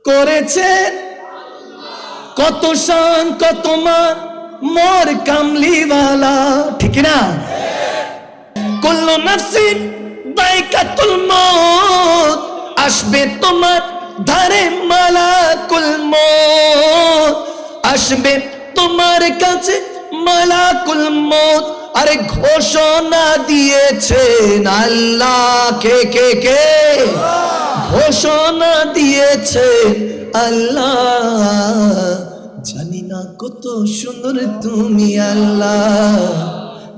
করেছে কত শান কত মান মোর কামলিওয়ালা, ঠিক না? কুল্লু নাফসিন যায়কাতুল মউত, আসবে তোমার ধারে মালাকুল মউত, আসবে তোমার কাছে মালাকুল মউত। আরে ঘোষণা দিয়েছেন আল্লাহ, কে কে কে ঘোষণা দিয়েছেন আল্লাহ। জানি না কত সুন্দর তুমি আল্লাহ,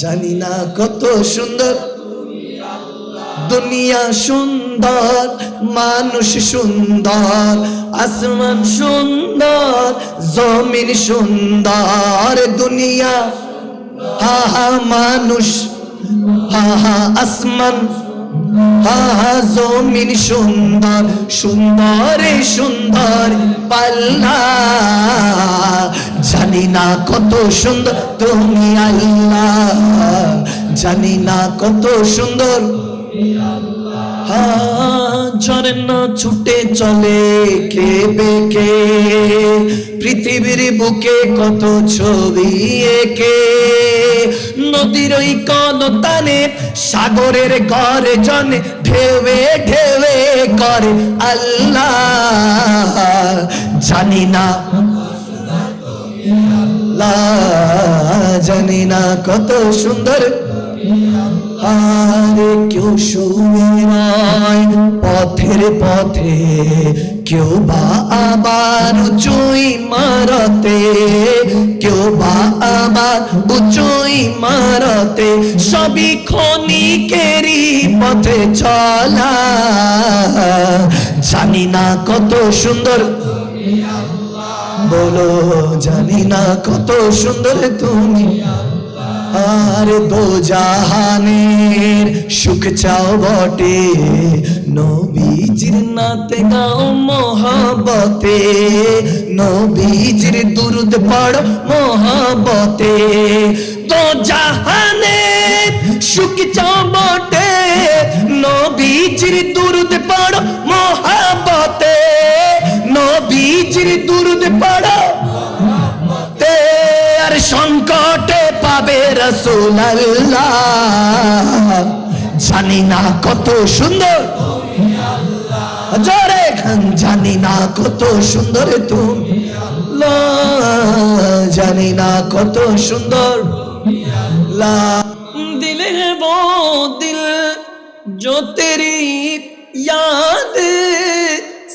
জানি না কত সুন্দর দুনিয়া সুন্দর, মানুষ সুন্দর, আসমান সুন্দর, জমিন সুন্দর, দুনিয়া হা হা মানুষ হা হা আসমান হা হা জমিন সুন্দর, সুন্দরে সুন্দর পাল্লা। জানি না কত সুন্দর তুমি আল্লাহ, জানি না কত সুন্দর। ঝরনা ছুটে চলে কে বেকে, পৃথিবীর বুকে কত ছবি একে, নদীর ওই কলতানে সাগরের গর্জনে ঢেউে ঢেউে করে আল্লাহ। জানি না জানি না কত সুন্দর। আরে কেউ শুয়ে পথের পথে, কেউ বা আবার উঁচুই মারতে, কেউ বা আবার উঁচুই মারতে, সবই ক্ষণিকেরই পথে চলা। জানি না কত সুন্দর, বলো জানি না কত সুন্দর তুমি। আর দো জাহানের সুখ চাও বটে, নবীজির নাতে গাও মহাবতে, নবীজির দুরুদ পড়ো মহাবতে। দো জাহানের সুখ চাও বটে, নবীজির দুরুদ পড়ো মহাবতে, নবীজির দুরুদ পড়ো। আর সংকটে পাবে রাসূলুল্লাহ, জানি না কত সুন্দর। জোরে খান, জানি না কত সুন্দর তুমি, জানি না কত সুন্দর। দিল है वो दिल जो तेरी याद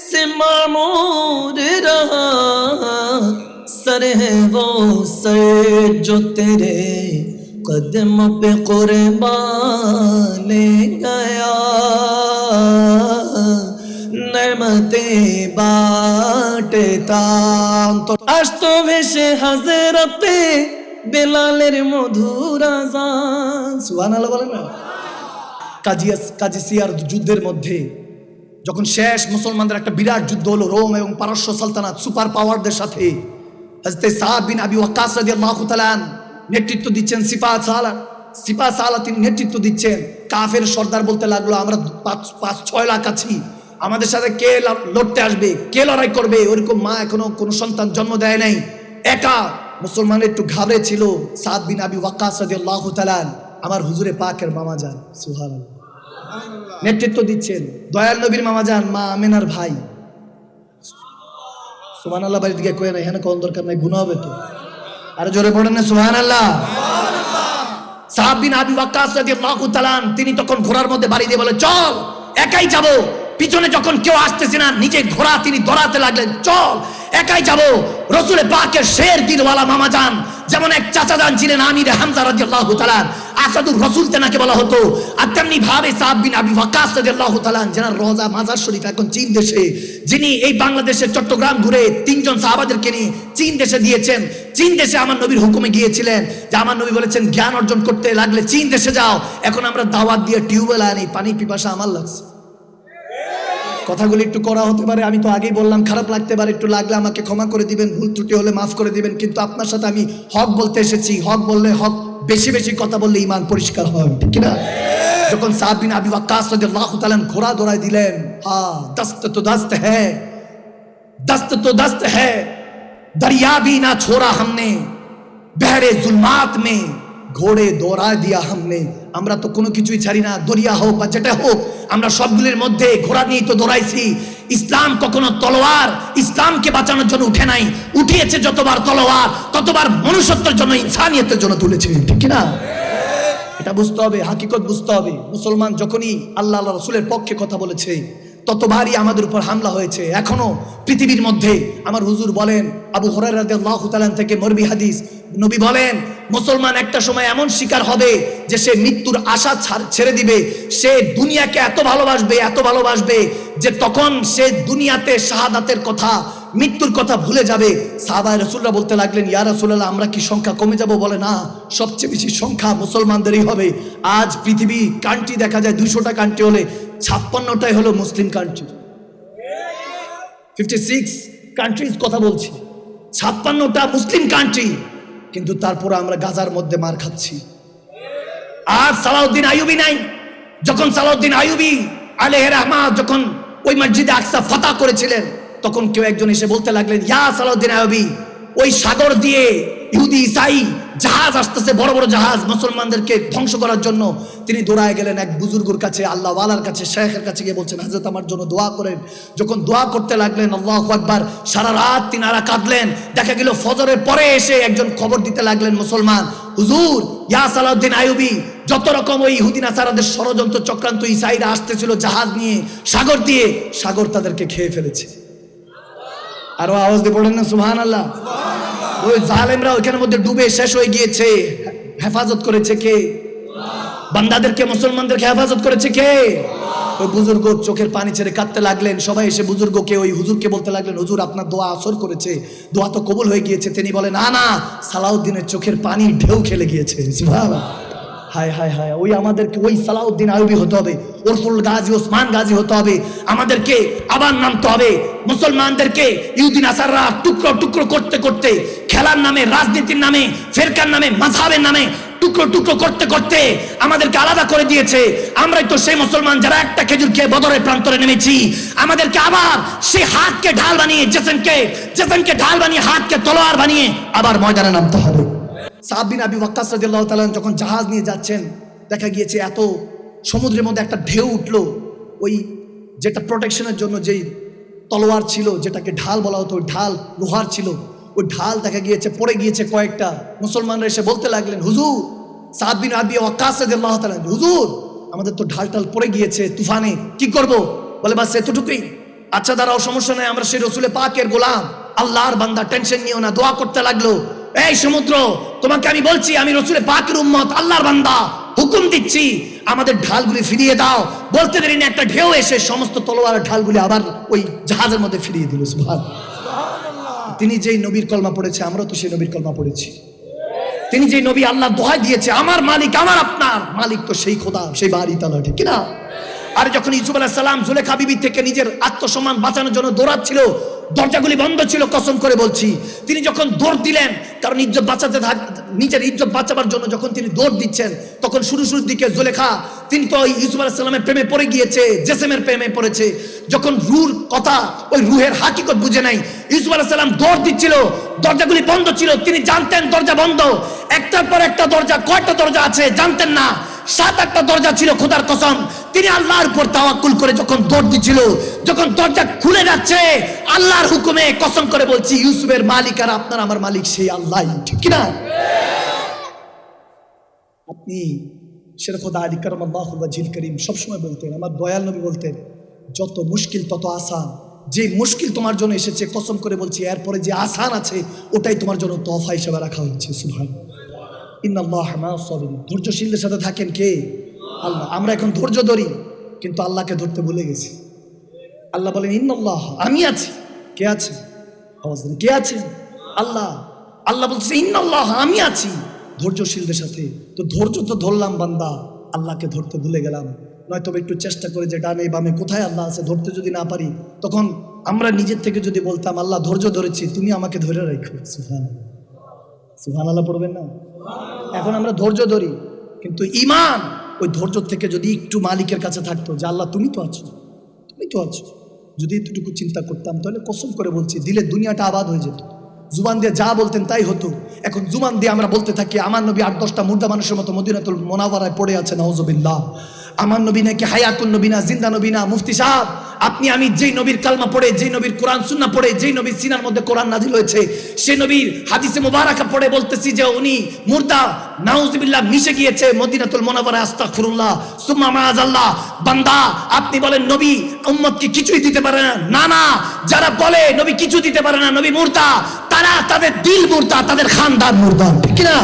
से मामूर रहा, सर है वो सर जो तेरे कदमों पे कुर्बान गया, नेमते बांटता। तो आज तो भेषे हजरते বেলালের মধুর আযান, সুবহানাল্লাহ বলেন না? কাজিসিয়ার যুদ্ধের মধ্যে যখন শেষ মুসলমানদের একটা বিরাট যুদ্ধ হলো রোম এবং পারস্য সালতানাত সুপার পাওয়ারদের সাথে, হযরত সাদ বিন আবি ওয়াক্কাস রাদিয়াল্লাহু তাআলা নেতৃত্ব দিচ্ছেন, সিপা সালা তিনি নেতৃত্ব দিচ্ছেন। কাফের সর্দার বলতে লাগলো, আমরা 5-6 লাখ আছি, আমাদের সাথে কে লড়তে আসবে, কে লড়াই করবে? ওরকম মা এখনো কোনো সন্তান জন্ম দেয় নাই, একা। মুসলমান একটু ঘাবড়ে ছিল। সাদ বিন আবি ওয়াক্কাস রাদিয়াল্লাহু তাআলা আমার হুজুরে পাকের মামা যান, সুবহানাল্লাহ, নেতৃত্ব দিচ্ছেন। দয়াল নবীর মামা যান, মা আমেনার ভাই, সুবহানাল্লাহ। বাড়ি থেকে কয়ে না, এখানে কোন দরকার নাই, গুনাহ হবে তো। আরে জোরে পড়েন না সুবহানাল্লাহ। সাদ বিন আবি ওয়াক্কাস রাদিয়াল্লাহু তাআলা তিনি তখন ঘোড়ার মধ্যে বাড়ি দিয়ে বলে, চল একাই যাব। পিছনে যখন কেউ আসতেছে না, নিজে ঘোড়া তিনি দৌড়াতে লাগলেন, চল একাই যাব। রাসূলে পাকের শের দিলওয়ালা মামা যান, যেমন এক চাচা যান ছিলেন আমির হামজা রাদিয়াল্লাহু তাআলা, আসাদুর রাসূল তেনাকে বলা হতো। আর তেমনি ভাবে সাদ বিন আবি ওয়াক্কাস রাদিয়াল্লাহু তাআলা, যার রওজা মাজার শরীফ এখন চীন দেশে, যিনি এই বাংলাদেশের চট্টগ্রাম ঘুরে 3 জন সাহাবাদেরকে নিয়ে চীন দেশে দিয়েছেন। চীন দেশে আমার নবীর হুকুমে গিয়েছিলেন, যে আমার নবী বলেছেন জ্ঞান অর্জন করতে লাগলে চীন দেশে যাও। এখন আমরা দাওয়াত দিয়ে টিউবওয়েল আনি, পানি পিপাসা আমার লাগছে। কথাগুলো একটু করা হতে পারে, আমি তো আগেই বললাম, খারাপ লাগতে পারে, একটু লাগলে আমাকে ক্ষমা করে দিবেন, ভুল ত্রুটি হলে মাফ করে দিবেন। কিন্তু আপনার সাথে আমি হক বলতে এসেছি। হক বললে, হক বেশি বেশি কথা বললে ঈমান পরিষ্কার হয়, ঠিক না? যখন সাদ বিন আবি ওয়াক্কাস রাদিয়াল্লাহু তাআলা ঘোড়া দৌড়ায় দিলেন, দস্ত তো দস্ত হ্যায়, दस्त तो दस्त है दरिया भी ना छोड़ा हमने बहरे जुल्मात में ঘোড়ে দৌড়া দিয়া হামনে। আমরা তো কোনো কিছুই ছাড়ি না, দরিয়া হোক বা যেটা হোক, আমরা সবগুলির মধ্যে ঘোড়া নিয়ে তো দৌড়াইছি। ইসলাম কখনো তলোয়ার ইসলামকে বাঁচানোর জন্য উঠে নাই, উঠিয়েছে যতবার তলোয়ার ততবার মনুষ্যত্বের জন্য, ইনসানিয়তের জন্য তুলেছে, ঠিক কি না? এটা বুঝতে হবে, হাকিকত বুঝতে হবে। মুসলমান যখনই আল্লাহ আল্লাহ রসুলের পক্ষে কথা বলেছে ততবারই আমাদের উপর হামলা হয়েছে। এখনো পৃথিবীর মধ্যে আমার হুজুর বলেন, আবু হুরায়রা রাদিয়াল্লাহু তাআলা থেকে মরবি হাদিস, নবী বলেন মুসলমান একটা সময় এমন শিকার হবে যে সে মৃত্যুর আশা ছেড়ে দিবে, সে দুনিয়াকে এত ভালোবাসবে যে তখন সে দুনিয়াতে শাহাদাতের কথা, মৃত্যুর কথা ভুলে যাবে। সাহাবায়ে রাসূলরা বলতে লাগলেন, ইয়া রাসূলুল্লাহ আমরা কি সংখ্যা কমে যাব? বলে না, সবচেয়ে বেশি সংখ্যা মুসলমানদেরই হবে। আজ পৃথিবী কান্ট্রি দেখা যায় 200টা কান্ট্রি হলে 56টাই হলো মুসলিম কান্ট্রি। 56 কান্ট্রিজ কথা বলছি, 56টা মুসলিম কান্ট্রি, কিন্তু তারপর আমরা গাজার মধ্যে মার খাচ্ছি। আর সালাউদ্দিন আইয়ুবী নাই। যখন সালাউদ্দিন আইয়ুবী আলাইহি রাহমাত যখন ওই মসজিদে আকসা ফাতহ করেছিলেন, তখন কেউ একজন এসে বলতে লাগলেন, ইয়া সালাউদ্দিন আইয়ুবী, ওই সাগর দিয়ে ইহুদি ইসাই জাহাজ আসতেছে, বড় বড় জাহাজ, মুসলমানদেরকে ধ্বংস করার জন্য। তিনি দৌড়ায় গেলেন এক বুজুর্গের কাছে, আল্লাহ ওয়ালার কাছে, শেখের কাছে গিয়ে বলছেন, হযরত আমার জন্য দোয়া করেন। যখন দোয়া করতে লাগলেন, আল্লাহু আকবার, সারা রাত তিনারা কাঁদলেন। দেখা গেল ফজরের পরে এসে একজন খবর দিতে লাগলেন মুসলমান, হুজুর ইয়া সালাউদ্দিন আইয়ুবী, যত রকম ওই ইহুদি নাসারাদের ষড়যন্ত্র চক্রান্ত ইসাইরা আসতেছিল জাহাজ নিয়ে সাগর দিয়ে, সাগর তাদেরকে খেয়ে ফেলেছে। আরো আওয়াজ দিয়ে পড়েন না সুবহানাল্লাহ। ওই জালেমরা ওইখানের মধ্যে ডুবে শেষ হয়ে গিয়েছে। হেফাজত করেছে কে? বান্দাদেরকে, মুসলমানদেরকে হেফাজত করেছে কে? ওই বুজুর্গ চোখের পানি ছেড়ে কাঁদতে লাগলেন। সবাই এসে বুজুর্গকে, ওই হুজুরকে বলতে লাগলেন, হুজুর আপনার দোয়া আসর করেছে, দোয়া তো কবুল হয়ে গিয়েছে। তিনি বলেন, না না, সালাউদ্দিনের চোখের পানি ঢেউ খেলে গিয়েছে। সুবহানাল্লাহ। হায় হায় হায়, ওই আমাদেরকে ওই সালাউদ্দিন আইয়ুবী হতে হবে, ওরফুল গাজী ওসমান গাজী হতে হবে। আমাদেরকে আবার নামতে হবে। মুসলমানদেরকে ইহুদি নাসাররা টুকরো টুকরো করতে করতে, খেলার নামে, রাজনীতির নামে, ফেরকার নামে, মাযহাবের নামে টুকরো টুকরো করতে করতে আমাদেরকে আলাদা করে দিয়েছে। আমরাই তো সেই মুসলমান যারা একটা খেজুর খেয়ে বদরের প্রান্তরে নেমেছি। আমাদেরকে আবার সেই হাতকে ঢাল বানিয়ে, জেসনকে ঢাল বানিয়ে, হাতকে তলোয়ার বানিয়ে আবার ময়দানে নামতে হবে। সাদ বিন আবি ওয়াক্কাস রাদিয়াল্লাহু তাআলা যখন জাহাজ নিয়ে যাচ্ছেন, দেখা গিয়েছে এত সমুদ্রের মধ্যে একটা ঢেউ উঠলো। ওই যেটা প্রোটেকশনের জন্য যেই তলোয়ার ছিল, যেটাকে ঢাল বলা হতো, ওই ঢাল লোহার ছিল, ওই ঢাল দেখা গিয়েছে পড়ে গিয়েছে কয়েকটা। মুসলমানরা এসে বলতে লাগলেন, হুজুর, সাদ বিন আবি ওয়াক্কাস রাদিয়াল্লাহু তাআলা, হুজুর আমাদের তো ঢাল টাল পড়ে গিয়েছে তুফানে, কি করব? বলে বাস এতটুকুই, আচ্ছা দাঁড়াও, সমস্যা নাই, আমরা সেই রসুলের পাকের গোলাম, আল্লাহর বান্দা, টেনশন নিও না। দোয়া করতে লাগলো, এই সমুদ্র, তোমাকে আমি বলছি, আমি রসুলের পাকের উম্মত, আল্লাহর বান্দা, হুকুম দিচ্ছি আমাদের ঢালগুলি ফিরিয়ে দাও। বলতে দেরি না, একটা ঢেউ এসে সমস্ত তলোয়ারের ঢালগুলি আবার ওই জাহাজের মধ্যে ফিরিয়ে দিল। সুবহানাল্লাহ। তিনি যেই নবীর কলমা পড়েছে, আমরা তো সেই নবীর কলমা পড়েছি। তিনি যেই নবী আল্লাহ দোহাই দিয়েছে, আমার মালিক, আমার আপনার মালিক তো সেই খোদা, সেই বাড়ি তাআলা, ঠিক কিনা? আর যখন ইউসুফ আলাইহিস সালাম জুলেখা বিবি থেকে নিজের আত্মসম্মান বাঁচানোর জন্য দৌড়াচ্ছিল, দরজাগুলি বন্ধ ছিল, কসম করে বলছি, তিনি যখন দৌড় দিলেন, কারণ ইজ্জত বাঁচাতে, নিজের ইজ্জত বাঁচাবার জন্য যখন তিনি দৌড় দিচ্ছেন, তখন শুরুর দিকে জুলেখা, তিনি তো ইউসুফ আলাইহিস সালামের প্রেমে পড়ে গিয়েছে, জেসেমের প্রেমে পড়েছে। যখন রুর কথা, ওই রুহের হাকিকত বুঝে নাই, ইউসুফ আলাইহিস সালাম দৌড় দিচ্ছিল, দরজাগুলি বন্ধ ছিল, তিনি জানতেন দরজা বন্ধ, একটার পর একটা দরজা, কয়টা দরজা আছে জানতেন না, 7-8টা দরজা ছিল, খোদার কসম। তিনি আল্লাহর উপর তাওয়াক্কুল করে যখন দৌড় দিচ্ছিল, যখন দরজা খুলে যাচ্ছে, আল্লাহর হুকুমে, কসম করে বলছি, ইউসুফের মালিক আর আপনার আমার মালিক সেই আল্লাহ, ঠিক কিনা? আপনি শের খোদা আলী কারামাল্লাহু ওয়াজহিল করিম সবসময় বলতেন, আমার দয়াল নবী বলতেন, যত মুশকিল তত আসান। যে মুশকিল তোমার জন্য এসেছে, কসম করে বলছি, এরপরে যে আসান আছে ওটাই তোমার জন্য তোহফা হিসেবে রাখা হচ্ছে। সুবহানাল্লাহ। ইন্নাল্লাহা মা'আস সাবিরিন। ধৈর্যশীলদের সাথে থাকেন কে? আল্লাহ। আমরা এখন ধৈর্য ধরি, কিন্তু আল্লাহকে ধরতে ভুলে গেছি। আল্লাহ বলেন, ইন্নাল্লাহ, আমি আছি। কে আছে? আওয়াজ দেন, কে আছে? আল্লাহ। আল্লাহ বলছে, ইন্নাল্লাহ, আমি আছি ধৈর্যশীলদের সাথে। তো ধৈর্য তো ধরলাম বান্দা, আল্লাহকে ধরতে ভুলে গেলাম। নয়তো একটু চেষ্টা করে যে ডানে বামে কোথায় আল্লাহ আছে ধরতে যদি না পারি, তখন আমরা নিজের থেকে যদি বলতাম, আল্লাহ ধৈর্য ধরেছি, তুমি আমাকে ধরে রাখো। সুবহানাল্লাহ। সুবহানাল্লাহ পড়বেন না? এখন আমরা ধৈর্য ধরি, কিন্তু ঈমান ওই ধৈর্য থেকে যদি একটু মালিকের কাছে থাকতো, যে আল্লাহ তুমি তো আছো, তুমি তো আছো, যদি এতটুকু চিন্তা করতাম তাহলে কসম করে বলছি দিলে দুনিয়াটা আবাদ হয়ে যেত। জুবান দিয়ে যা বলতেন তাই হতো। এখন জুবান দিয়ে আমরা বলতে থাকি আমার নবী 8-10টা মুর্দা মানুষের মতো মদিনাতুল মুনাওয়ারায় পড়ে আছে, নাউজুবিল্লাহ। আমার নবী নাকি হায়াতুন নবী না, জিন্দা নবী না। মুফতি সাহেব, আপনি আমি যেই নবীর কালমা পড়ে, যেই নবীর কোরআন সুন্নাহ পড়ে, যেই নবীর সিনার মধ্যে কোরআন নাজিল হয়েছে, সেই নবীর হাদিসে মুবারাকা পড়ে বলতেছি যে উনি মুর্দা, নাউজুবিল্লাহ, মিশে গিয়েছে মদিনাতুল মুনাওয়ারায়। আস্তাগফিরুল্লাহ সুম্মা মাআযাল্লাহ। বান্দা, আপনি বলেন নবী উম্মতকে কিছুই দিতে পারে না? না না, যারা বলে নবী কিছু দিতে পারে না, নবী মুর্দা, তারা তাদের দিল মুর্দা, তাদের খানদান মুর্দা, ঠিক না?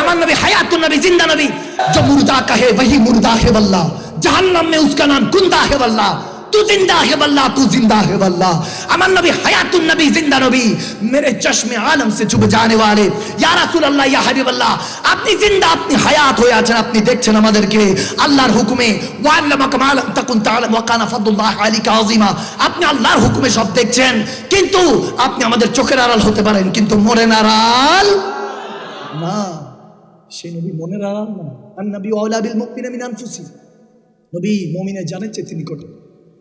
আমার नबी हयातुन नबी जिंदा नबी जो मुर्दा कहे वही मुर्दा है वल्लाह जहन्नम में उसका नाम कुंदा है वल्लाह तू जिंदा है वल्लाह तू जिंदा है वल्लाह আমার নবী हयातुन नबी जिंदा नबी मेरे चश्मे आलम से चुभ जाने वाले या रसूल अल्लाह या हबीब अल्लाह আপনি জিন্দা আপনি হায়াত হয়ে আছেন আপনি দেখছেন আমাদেরকে আল্লাহর হুকুমে ওয়াল্লামাকা মা লাম তাকুন তাআলাম ওয়া কানা ফাদলুল্লাহি আলাইকা আযীমা আপনি আল্লাহর হুকুমে সব দেখছেন কিন্তু আপনি আমাদের চোখের আড়াল হতে পারেন কিন্তু মনের আড়াল না সেই নবী মনের আড়াল না আর নবী আওলা বিল মুমিনিনা মিন আনফুসিহিম নবী মুমিনের জানের চেয়ে নিকটে